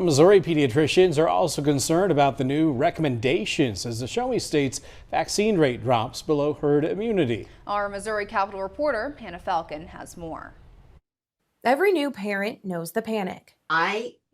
Missouri pediatricians are also concerned about the new recommendations as the Show Me State's vaccine rate drops below herd immunity. Our Missouri Capitol reporter, Hannah Falcon, has more. Every new parent knows the panic.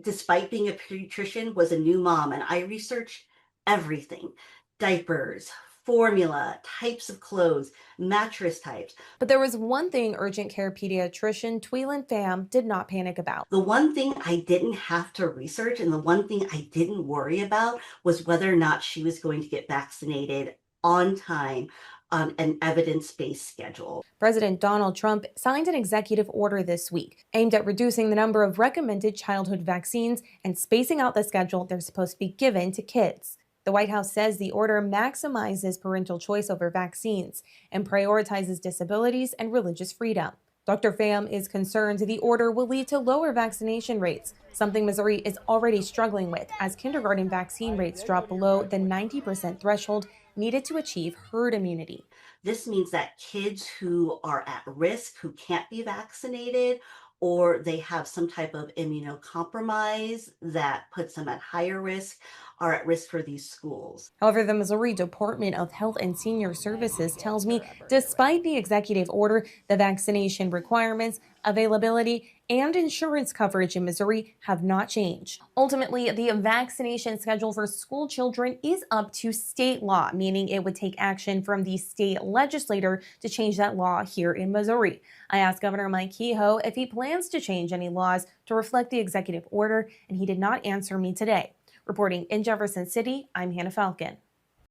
Despite being a pediatrician, was a new mom and I researched everything: diapers, formula, types of clothes, mattress types. But there was one thing urgent care pediatrician Tweelan Pham did not panic about. The one thing I didn't have to research and the one thing I didn't worry about was whether or not she was going to get vaccinated on time on an evidence-based schedule. President Donald Trump signed an executive order this week aimed at reducing the number of recommended childhood vaccines and spacing out the schedule they're supposed to be given to kids. The White House says the order maximizes parental choice over vaccines and prioritizes disabilities and religious freedom. Dr. Pham is concerned the order will lead to lower vaccination rates, something Missouri is already struggling with as kindergarten vaccine rates drop below the 90% threshold needed to achieve herd immunity. This means that kids who are at risk, who can't be vaccinated, or they have some type of immunocompromise that puts them at higher risk, are at risk for these schools. However, the Missouri Department of Health and Senior Services tells me despite the executive order, the vaccination requirements, availability, and insurance coverage in Missouri have not changed. Ultimately, the vaccination schedule for school children is up to state law, meaning it would take action from the state legislature to change that law here in Missouri. I asked Governor Mike Kehoe if he plans to change any laws to reflect the executive order, and he did not answer me today. Reporting in Jefferson City, I'm Hannah Falcon.